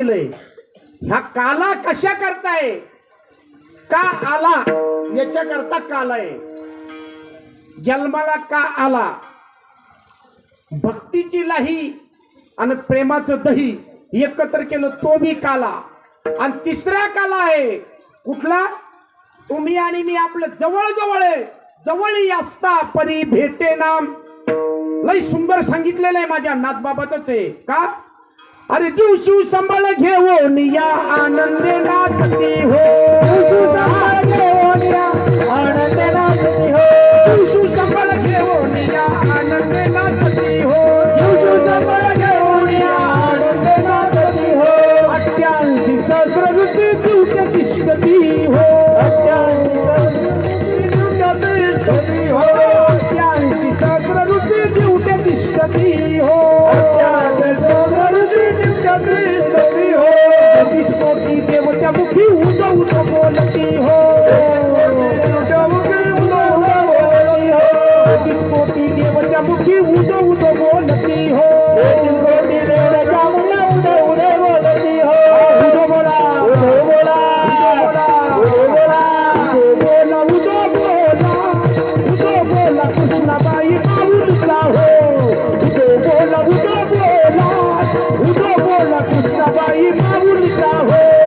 ह्या काला कशा करताय का आला याच्या करता काल आहे. जन्माला का आला भक्तीची लाही आणि प्रेमाचं दही एकत्र केलं तो बी काला. आणि तिसरा काला आहे कुठला तुम्ही आणि मी आपलं जवळ जवळ आहे. जवळी असता परी भेटे नाम लय सुंदर सांगितलेलं आहे माझ्या नाथबाबाच आहे का. अरे जीवशू संभाळ घेऊन या आनंदे नाचती हो. आनंदे नाचती हो. जीवशू संभाळ घेऊन या आनंदे नाचती हो. जीवशू संभाळ घेऊन या आनंदे नाचती हो. 88 सहस्रवृत्ती जीवच्या तिष्ठती हो. 88 सहस्रवृत्ती हो. 88 सहस्रवृत्ती जीवच्या तिष्ठती हो. 88 हो. 32 कोटी देवच्या मुखी उदो उदो बोलती हो. 32 कोटी देवच्या मुखी उदो उदो बोलती हो. 32 कोटी देवच्या मुखी उदो उदो बोलती हो. उदो बोला उदो बोला उदो बोला उदो बोला उदो बोला उदो बोला कृष्णाबाई माऊलीला हो. उदो बोला उदो बोला उदो बोला